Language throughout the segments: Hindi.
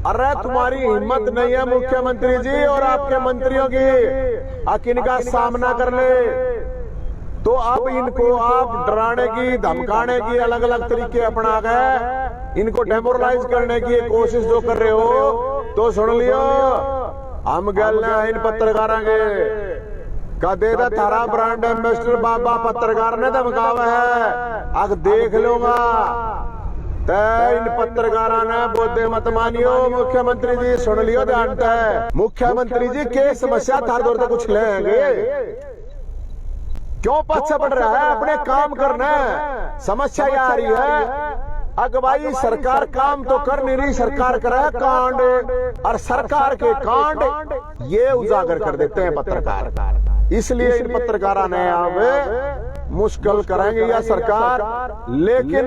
अरे तुम्हारी हिम्मत नहीं है मुख्यमंत्री जी और आपके मंत्रियों की इनका सामना कर ले, तो अब इनको आप डराने की धमकाने की अलग अलग तरीके अपना गए, इनको डेमोरलाइज करने की कोशिश जो कर रहे हो, तो सुन लियो हम गल इन पत्रकारों के कदे दा थारा ब्रांड एम्बेसडर बाबा पत्रकार ने धमकावा है, अग देख लूंगा। इन पत्रकारों ने बोधे मत मानियो मुख्यमंत्री जी, सुन लियो ध्यान है। मुख्यमंत्री जी के समस्या थार दौर तक कुछ लेंगे, क्यों पीछे पड़ रहा है, अपने काम करना है। समस्या ये आ रही है अगवाई सरकार काम तो कर नहीं रही, सरकार करे कांड, और सरकार के कांड ये उजागर कर देते हैं पत्रकार। इसलिए इन पत्रकारों ने अब मुश्किल करेंगे या सरकार, लेकिन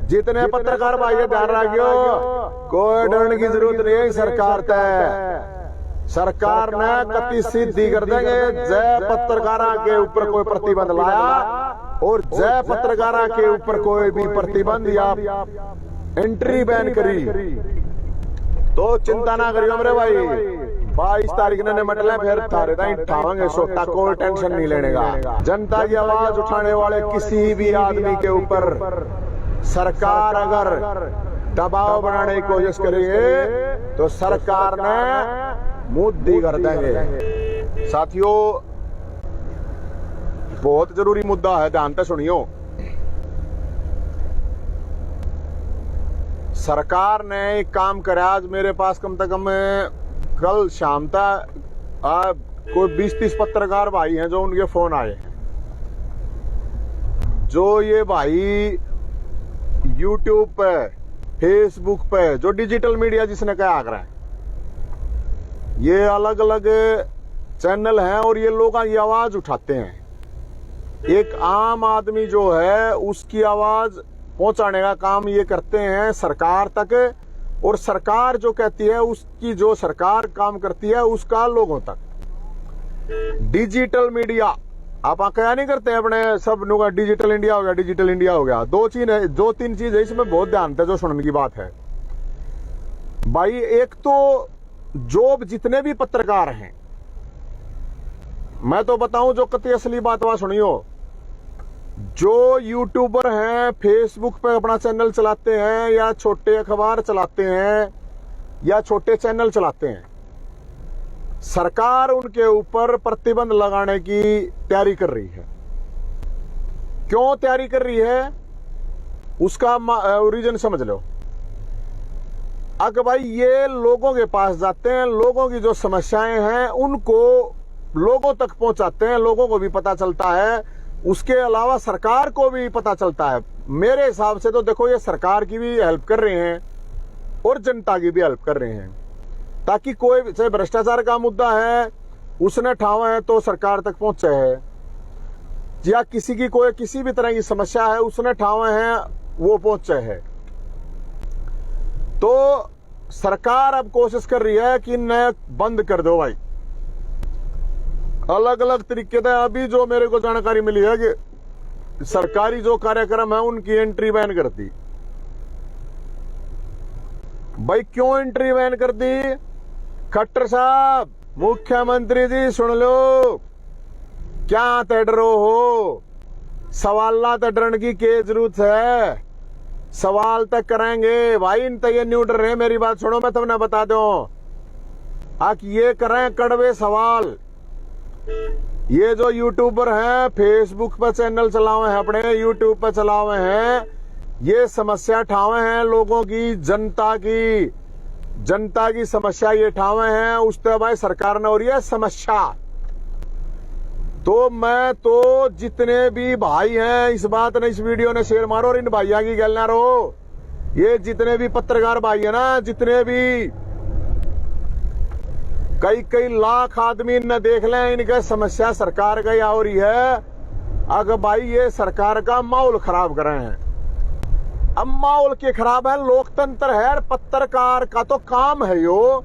जितने पत्रकार भाई ध्यान रखियो, कोई डरने की जरूरत नहीं है। सरकार ने कति सिद्धि कर देंगे। जय पत्रकारों के ऊपर कोई प्रतिबंध लाया और जय पत्रकारों के ऊपर कोई भी प्रतिबंध या एंट्री बैन करी तो चिंता ना करियो मेरे भाई। 22 तारीख ने मतलब फिर थारे उठावांगे सोटा, कोई टेंशन नहीं लेने का। जनता की आवाज उठाने वाले किसी भी आदमी के ऊपर सरकार अगर दबाव बनाने की कोशिश करेगी तो सरकार ने मुद्दी कर देंगे। साथियों बहुत जरूरी मुद्दा है, ध्यान से सुनियो। सरकार ने एक काम करा, आज मेरे पास कम से कम कल शाम तक कोई 20-30 पत्रकार भाई हैं जो उनके फोन आए हैं, जो ये भाई यूट्यूब पे फेसबुक पे जो डिजिटल मीडिया जिसने क्या आग रहा है, ये अलग अलग चैनल हैं और ये लोगों की आवाज उठाते हैं। एक आम आदमी जो है उसकी आवाज पहुंचाने का काम ये करते हैं सरकार तक, और सरकार जो कहती है उसकी जो सरकार काम करती है उसका लोगों तक। डिजिटल मीडिया आप क्या नहीं करते अपने सब लोग, डिजिटल इंडिया हो गया, डिजिटल इंडिया हो गया। दो तीन चीज है इसमें बहुत ध्यान है जो सुनने की बात है भाई। एक तो जो जितने भी पत्रकार हैं, मैं तो बताऊं जो कति असली बात वहां सुनियो, जो यूट्यूबर हैं फेसबुक पे अपना चैनल चलाते हैं या छोटे अखबार चलाते हैं या छोटे चैनल चलाते हैं, सरकार उनके ऊपर प्रतिबंध लगाने की तैयारी कर रही है। क्यों तैयारी कर रही है उसका रीजन समझ लो। अगर भाई ये लोगों के पास जाते हैं, लोगों की जो समस्याएं हैं उनको लोगों तक पहुंचाते हैं, लोगों को भी पता चलता है, उसके अलावा सरकार को भी पता चलता है। मेरे हिसाब से तो देखो ये सरकार की भी हेल्प कर रहे हैं और जनता की भी हेल्प कर रहे हैं, ताकि कोई चाहे भ्रष्टाचार का मुद्दा है उसने ठावा है तो सरकार तक पहुंचे है, या किसी की कोई किसी भी तरह की समस्या है उसने ठावा है वो पहुंचे है। तो सरकार अब कोशिश कर रही है कि इन्हें बंद कर दो भाई, अलग अलग तरीके से। अभी जो मेरे को जानकारी मिली है कि सरकारी जो कार्यक्रम है उनकी एंट्री बैन कर दी। भाई क्यों एंट्री बैन कर दी? खट्टर साहब, मुख्यमंत्री जी सुन लो, क्या डरो हो? सवाल तो डरने की क्या जरूरत है? सवाल तक करेंगे भाई, इन तक ये न्यू डर रहे। मेरी बात सुनो, मैं तुमने बता दो, ये करें कड़वे सवाल। ये जो यूट्यूबर हैं फेसबुक पर चैनल चलावे हैं, अपने यूट्यूब पर चलावे हैं, ये समस्या ठावे हैं लोगों की, जनता की समस्या ये ठावे हैं, उससे भाई सरकार ने हो रही है समस्या। तो मैं तो जितने भी भाई हैं इस बात ने, इस वीडियो ने शेयर मारो और इन भाइयों की गल ना रहो। ये जितने भी पत्रकार भाई है ना, जितने भी कई लाख आदमी इन्हें देख लें, इनके समस्या सरकार का हो रही है। अगर भाई ये सरकार का माहौल खराब कर रहे हैं। अब माहौल के खराब है, लोकतंत्र है, पत्रकार का तो काम है यो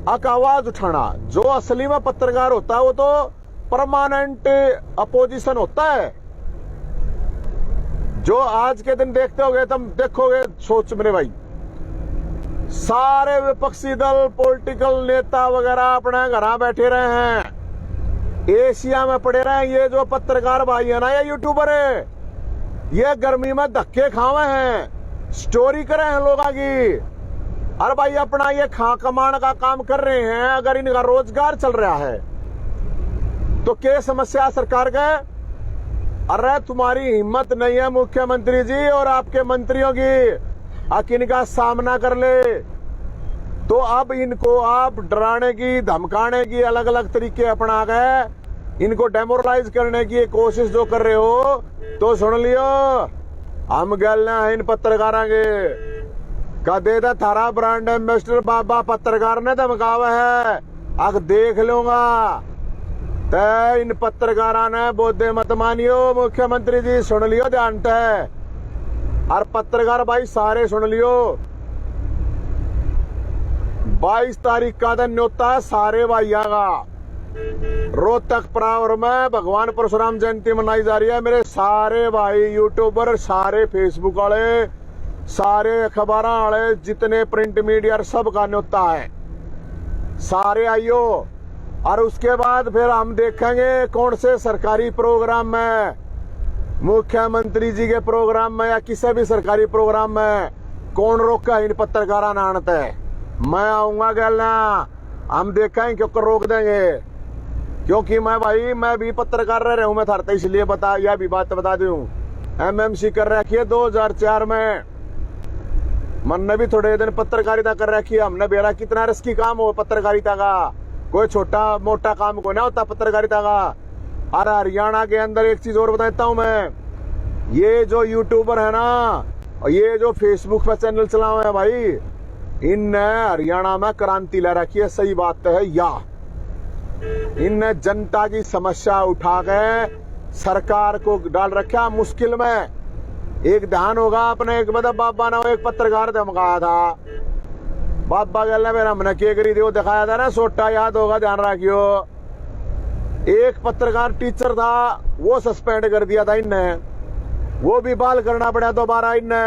आवाज उठाना। जो असली में पत्रकार होता है वो तो परमानेंट अपोजिशन होता है। जो आज के दिन देखते होगे, तुम देखोगे, सोच मेरे भाई, सारे विपक्षी दल, पॉलिटिकल नेता वगैरह अपने घर बैठे रहे हैं, एशिया में पड़े रहे हैं। ये जो पत्रकार भाई है ना, ये यूट्यूबर है, ये गर्मी में धक्के खावे हैं, स्टोरी करे हैं लोगों की। अरे भाई अपना ये खा कमाने का काम कर रहे हैं, अगर इनका रोजगार चल रहा है तो क्या समस्या सरकार का? अरे तुम्हारी हिम्मत नहीं है मुख्यमंत्री जी और आपके मंत्रियों की, इनका सामना कर ले तो अब इनको आप डराने की, धमकाने की अलग अलग तरीके अपना गए, इनको डेमोरलाइज करने की कोशिश जो कर रहे हो तो सुन लियो, हम गलना है इन पत्रकारों के कदे दा थारा ब्रांड एम्बेसडर बाबा पत्रकार ने धमकावा है, अग देख लूंगा। तय इन पत्रकारों ने बोधे मत मानियो, मुख्यमंत्री जी सुन लियो ध्यान तय, और पत्रकार भाई सारे सुन लियो। 22 तारीख का दिन न्योता है सारे भाइयों का। रोहतक प्रावर में भगवान परशुराम जयंती मनाई जा रही है। मेरे सारे भाई यूट्यूबर, सारे फेसबुक वाले, सारे अखबार वाले, जितने प्रिंट मीडिया सब का न्योता है, सारे आइयो। और उसके बाद फिर हम देखेंगे कौन से सरकारी प्रोग्राम में, मुख्यमंत्री जी के प्रोग्राम में या किसी भी सरकारी प्रोग्राम में कौन रोका इन पत्रकारों ने आने है। मैं आऊंगा गलना, हम देखेंगे क्यों रोक देंगे, क्योंकि मैं भी पत्रकार रह रहा हूं। मैं था इसलिए बता, यह भी बात बता दूं, एमएमसी कर रखी है 2004 में, मन ने भी थोड़े दिन पत्रकारिता कर रखी है। हमने बेरा कितना रिस्की काम हो पत्रकारिता का, कोई छोटा मोटा काम को ना होता पत्रकारिता का। और हरियाणा के अंदर एक चीज और बताता हूं मैं, ये जो यूट्यूबर है ना, ये जो फेसबुक पे चैनल चलाओ है भाई, इनने हरियाणा में क्रांति ला रखी है। सही बात है, या इनने जनता की समस्या उठा के सरकार को डाल रखा मुश्किल में। एक ध्यान होगा अपने, एक मतलब बाबा ने एक पत्रकार धमकाया था, बाबा गल मेरा हमने के करी थी, वो दिखाया था ना सोटा, याद होगा, ध्यान रखियो। एक पत्रकार टीचर था, वो सस्पेंड कर दिया था इनने, वो भी बहाल करना पड़ा दोबारा इनने,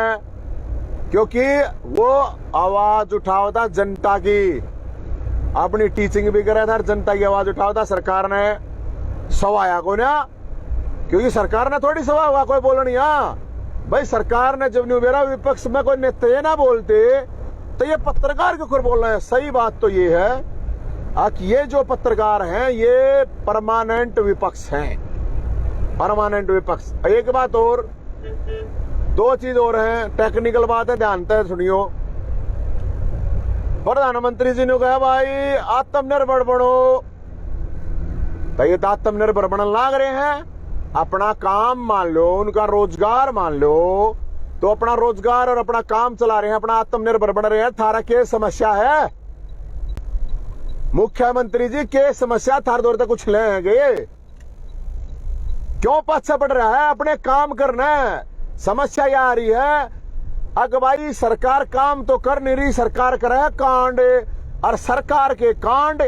क्योंकि वो आवाज उठाओ था जनता की, अपनी टीचिंग भी कर रहा था, जनता की आवाज उठाओ था। सरकार ने सवाया को ना, क्योंकि सरकार ने थोड़ी सवा हुआ, कोई बोलो नहीं। हाँ भाई सरकार ने जब मेरा विपक्ष में कोई नेता ना बोलते तो ये पत्रकार क्यों बोल रहे हैं। सही बात तो ये है कि ये जो पत्रकार हैं ये परमानेंट विपक्ष हैं, परमानेंट विपक्ष। एक बात और, दो चीज और है, टेक्निकल बात है, ध्यान से सुनियो। प्रधानमंत्री जी ने कहा भाई आत्मनिर्भर बनो, तो ये तो आत्मनिर्भर बनने लाग रहे हैं। अपना काम मान लो, उनका रोजगार मान लो, तो अपना रोजगार और अपना काम चला रहे हैं, अपना आत्मनिर्भर बन रहे हैं। थारा के समस्या है मुख्यमंत्री जी, के समस्या थार दौर तक कुछ लेंगे, क्यों पाछा पड़ रहा है, अपने काम करना है। समस्या यह आ रही है अग भाई सरकार काम तो कर नहीं रही, सरकार कर रहा है कांड, और सरकार के कांड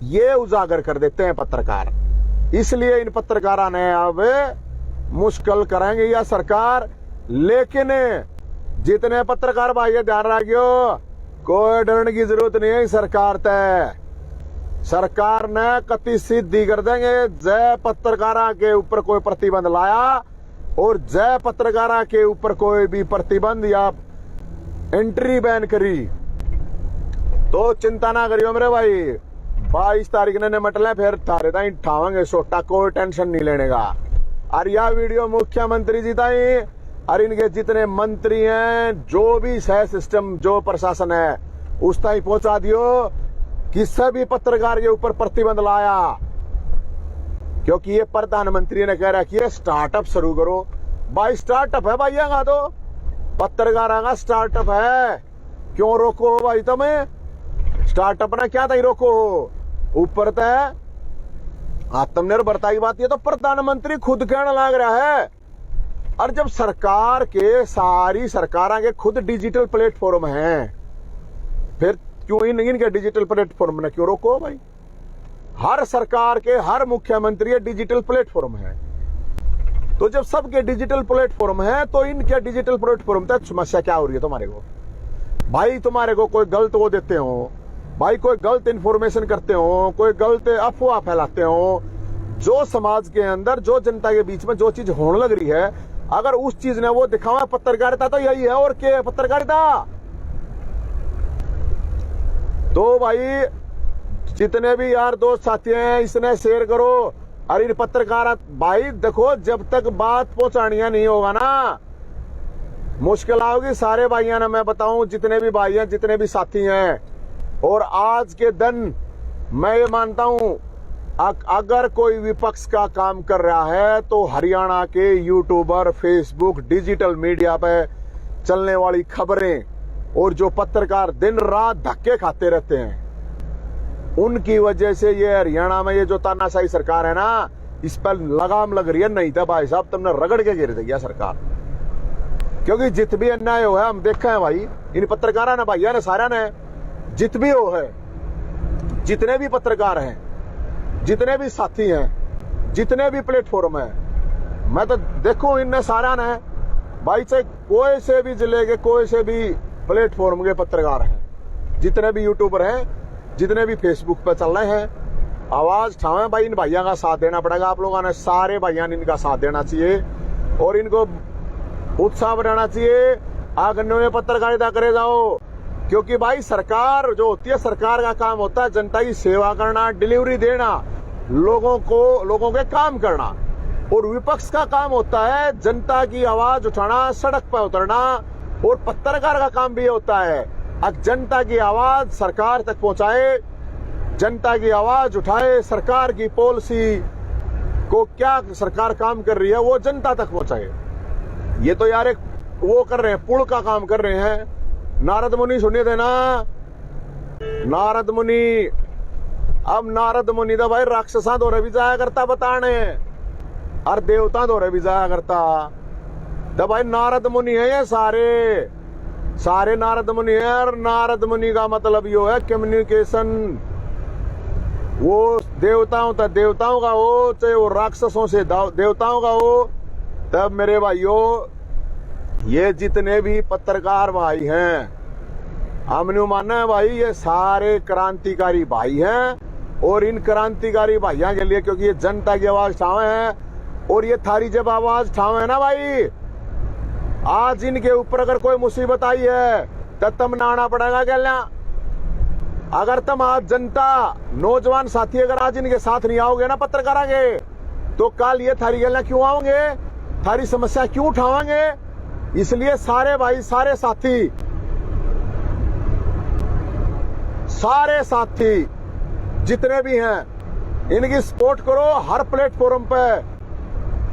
ये उजागर कर देते हैं पत्रकार। इसलिए इन पत्रकारों ने अब मुश्किल करेंगे या सरकार, लेकिन जितने पत्रकार भाई ध्यान रखियो, कोई डरने की जरूरत नहीं है। सरकार तय, सरकार ने कति सिद्धि कर देंगे। जय पत्रकारों के ऊपर कोई प्रतिबंध लाया और जय पत्रकारों के ऊपर कोई भी प्रतिबंध या एंट्री बैन करी तो चिंता ना करियो मेरे भाई, 22 तारीख ने निमट ले, फिर थारे ताई ठावेंगे सोटा, कोई टेंशन नहीं लेने का। और यह वीडियो मुख्यमंत्री जी ताई और इनके जितने मंत्री हैं, जो भी सह सिस्टम, जो प्रशासन है, उस ताई पहुंचा दियो किसी भी पत्रकार के ऊपर प्रतिबंध लाया, क्योंकि ये प्रधानमंत्री ने कह रखी है स्टार्टअप शुरू करो। भाई स्टार्टअप है भाई, तो पत्रकारों का स्टार्टअप है, क्यों रोको हो भाई तुम्हें? स्टार्टअप ना क्या था रोको हो, ऊपर तय आत्मनिर्भरता की बात, ये तो प्रधानमंत्री खुद कहने लग रहा है। और जब सरकार के, सारी सरकारों के खुद डिजिटल प्लेटफॉर्म हैं, फिर क्यों इनके डिजिटल प्लेटफॉर्म ने क्यों रोको भाई? हर सरकार के हर मुख्यमंत्री डिजिटल प्लेटफॉर्म है, तो जब सबके डिजिटल प्लेटफॉर्म है तो इनके डिजिटल प्लेटफॉर्म तक समस्या क्या हो रही है तुम्हारे को? भाई तुम्हारे को कोई गलत वो देते हो, भाई कोई गलत इंफॉर्मेशन करते हो, कोई गलत अफवाह फैलाते हो, जो समाज के अंदर जो जनता के बीच में जो चीज होने लग रही है, अगर उस चीज ने वो दिखावा, पत्रकारिता तो यही है और क्या है पत्रकारिता। तो भाई जितने भी यार दोस्त साथी हैं इसने शेयर करो। अरे इन पत्रकार भाई देखो, जब तक बात पहुंचानिया नहीं होगा ना मुश्किल आओगी सारे भाइयों ने। मैं बताऊं जितने भी भाई हैं, जितने भी साथी हैं, और आज के दिन मैं ये मानता हूं अगर कोई विपक्ष का काम कर रहा है तो हरियाणा के यूट्यूबर, फेसबुक, डिजिटल मीडिया पे चलने वाली खबरें और जो पत्रकार दिन रात धक्के खाते रहते हैं, उनकी वजह से ये हरियाणा में ये जो तानाशाही सरकार है ना, इस पर लगाम लग रही है। नहीं था भाई साहब तुमने रगड़ के गिर दिया सरकार, क्योंकि जित भी अन्याय हो है हम देखा है भाई, इन पत्रकारों ने भैया ने सारा ने जित भी हो है, जितने भी पत्रकार हैं, जितने भी साथी हैं, जितने भी प्लेटफॉर्म है, मैं तो देखूं इनने सारा ने भाई से कोई से भी जिले के कोई से भी प्लेटफॉर्म के पत्रकार हैं, जितने भी यूट्यूबर हैं, जितने भी फेसबुक पे चल रहे हैं, आवाज उठावे भाई। इन भैया का साथ देना पड़ेगा आप लोगों ने, सारे भैया ने इनका साथ देना चाहिए और इनको उत्साह बनाना चाहिए। आगन्य में पत्रकारिता करे जाओ, क्योंकि भाई सरकार जो होती है, सरकार का काम होता है जनता की सेवा करना, डिलीवरी देना, लोगों के काम करना, और विपक्ष का काम होता है जनता की आवाज उठाना, सड़क पर उतरना, और पत्रकार का काम भी होता है जनता की आवाज सरकार तक पहुंचाए, जनता की आवाज उठाए, सरकार की पॉलिसी को क्या सरकार काम कर रही है वो जनता तक पहुंचाए। ये तो यार एक वो कर रहे हैं, पुल का काम कर रहे हैं। नारद मुनि सुनिए थे ना, नारद मुनि, अब नारद मुनि तो भाई राक्षसा दौरे भी जाया करता बताने, और देवता दौरे भी जाया करता। तो भाई नारद मुनि है ये सारे नारद मुनि है, और नारद मुनि का मतलब यो है कम्युनिकेशन, वो देवताओं तक देवताओं का हो, चाहे वो राक्षसों से देवताओं का हो। तब मेरे भाइयों ये जितने भी पत्रकार भाई हैं, हमने माना है भाई ये सारे क्रांतिकारी भाई हैं, और इन क्रांतिकारी भाइयों के लिए, क्योंकि ये जनता की आवाज उठावे हैं, और ये थारी जब आवाज उठावे है ना भाई, आज इनके ऊपर अगर कोई मुसीबत आई है तो तुम आना पड़ेगा क्या। अगर तुम आज जनता नौजवान साथी अगर आज इनके साथ नहीं आओगे ना पत्रकार के, तो कल ये थारी गलना क्यों आओगे, थारी समस्या क्यों उठावांगे। इसलिए सारे भाई, सारे साथी जितने भी हैं इनकी सपोर्ट करो हर प्लेटफॉर्म पे,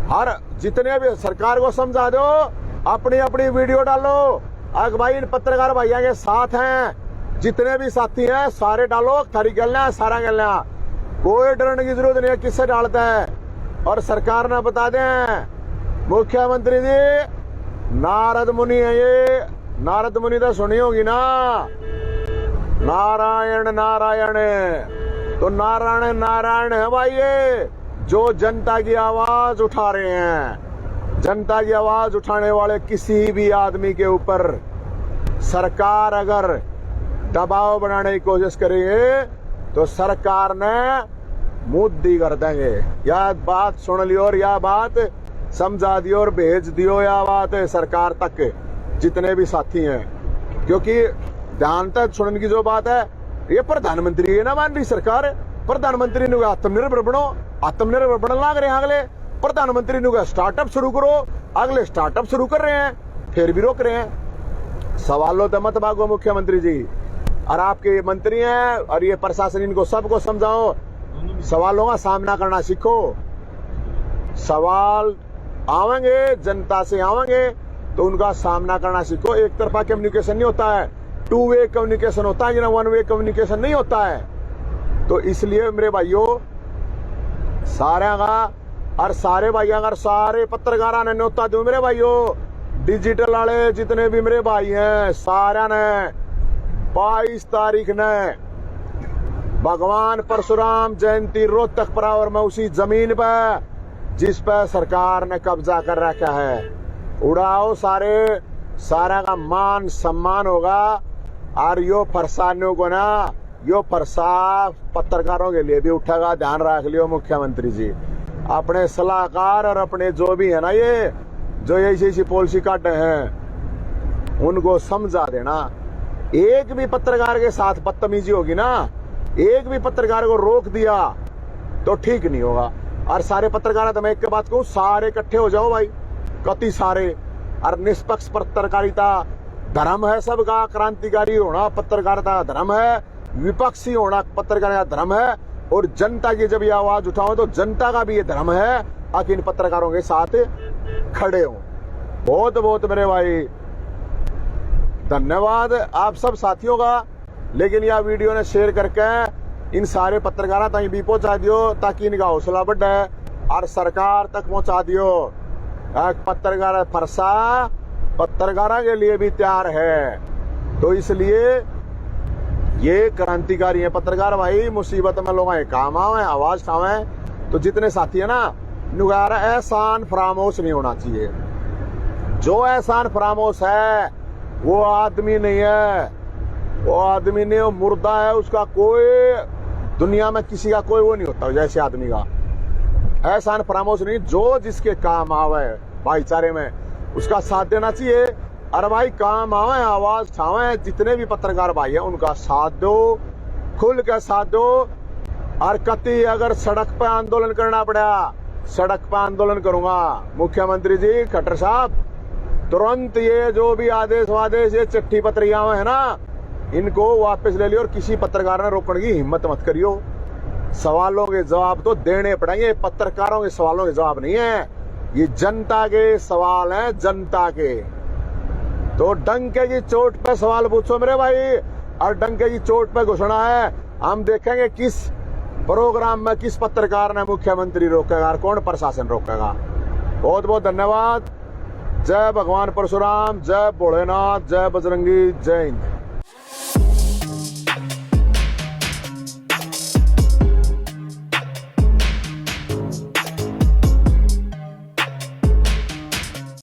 हर जितने भी सरकार को समझा दो, अपनी अपनी वीडियो डालो। अगर भाई इन पत्रकार भैया के साथ हैं, जितने भी साथी हैं सारे डालो, थारी गलना सारा गलना, कोई डरने की जरूरत नहीं है किससे डालता है। और सरकार ने बता दें मुख्यमंत्री जी नारद मुनि है ये, नारद मुनि तो सुनी होगी ना, नारायण नारायण, तो नारायण नारायण है भाई ये, जो जनता की आवाज उठा रहे हैं। जनता की आवाज उठाने वाले किसी भी आदमी के ऊपर सरकार अगर दबाव बनाने की कोशिश करेंगे तो सरकार ने मुद्दी कर देंगे। यह बात सुन लियो और यह बात समझा दियो और भेज दियो, यह बात सरकार तक जितने भी साथी हैं, क्योंकि ध्यान तक सुनने की जो बात है, ये प्रधानमंत्री है ना मान रही सरकार, प्रधानमंत्री ने आत्मनिर्भर बनो, आत्मनिर्भर बनने लग रहे हैं अगले, प्रधानमंत्री ने स्टार्टअप शुरू करो, अगले स्टार्टअप शुरू कर रहे हैं, फिर भी रोक रहे हैं। सवालों तो मत भागो मुख्यमंत्री जी, और आपके मंत्री हैं और ये प्रशासन, इनको सबको समझाओ, सवालों का सामना करना सीखो। सवाल आवेंगे, जनता से आवेंगे तो उनका सामना करना सीखो। एक तरफा कम्युनिकेशन नहीं होता है, 2 वे कम्युनिकेशन होता है, 1 वे कम्युनिकेशन नहीं होता है। तो इसलिए मेरे भाइयों सारे का और सारे भाइयों का, सारे पत्रकारों ने न्योता दो मेरे भाइयों, डिजिटल वाले जितने भी मेरे भाई हैं सारे ने 22 तारीख ने भगवान परशुराम जयंती रोहतक परावर में उसी जमीन पर जिस पर सरकार ने कब्जा कर रखा है, उड़ाओ सारे, सारा का मान सम्मान होगा। और यो फरसानों को ना, यो फरसा पत्रकारों के लिए भी उठेगा, ध्यान रख लियो मुख्यमंत्री जी। अपने सलाहकार और अपने जो भी है ना, ये जो ऐसी पॉलिसी काटे हैं, उनको समझा देना। एक भी पत्रकार के साथ बदतमीजी होगी ना, एक भी पत्रकार को रोक दिया तो ठीक नहीं होगा। और सारे पत्रकार, तो मैं एक बात कहूं, सारे इकट्ठे हो जाओ भाई, कति सारे। और निष्पक्ष पत्रकारिता धर्म है सबका, क्रांतिकारी होना पत्रकारिता धर्म है, विपक्षी होना पत्रकारिता धर्म है, और जनता की जब ये आवाज उठाओ तो जनता का भी ये धर्म है कि इन पत्रकारों के साथ खड़े हो। बहुत बहुत मेरे भाई धन्यवाद आप सब साथियों का। लेकिन यह वीडियो ने शेयर करके इन सारे पत्रकारों तक भी पहुंचा दियो, ताकि इनका हौसला बढ़े और सरकार तक पहुंचा दियो। पत्रकार फरसा पत्रकारों के लिए भी तैयार है, तो इसलिए ये क्रांतिकारी है पत्रकार भाई। मुसीबत में लोग काम आवे, आवाज उठावे। तो जितने साथी है ना, नुगारा एहसान फरामोश नहीं होना चाहिए। जो एहसान फरामोश है वो आदमी नहीं है, वो आदमी नहीं, वो मुर्दा है। उसका कोई दुनिया में किसी का कोई वो नहीं होता जैसे आदमी का। एहसान फरामोश नहीं, जो जिसके काम आवे भाईचारे में उसका साथ देना चाहिए। अरे भाई काम आवे, आवाज उठावे, जितने भी पत्रकार भाई है उनका साथ दो, खुल के साथ दो। और कति अगर सड़क पे आंदोलन करना पड़ा, सड़क पे आंदोलन करूंगा। मुख्यमंत्री जी, खट्टर साहब, तुरंत ये जो भी आदेश वादेश, ये चिट्ठी पत्रियां है ना, इनको वापस ले लियो। और किसी पत्रकार ने रोकने की हिम्मत मत करियो। सवालों के जवाब तो देने पड़ेंगे, पत्रकारों के सवालों के जवाब नहीं है, ये जनता के सवाल हैं, जनता के। तो डंके की चोट पे सवाल पूछो मेरे भाई, और डंके की चोट पे घोषणा है। हम देखेंगे किस प्रोग्राम में किस पत्रकार ने मुख्यमंत्री रोकेगा और कौन प्रशासन रोकेगा। बहुत बहुत धन्यवाद। जय भगवान परशुराम, जय भोलेनाथ, जय बजरंगी, जय हिंद।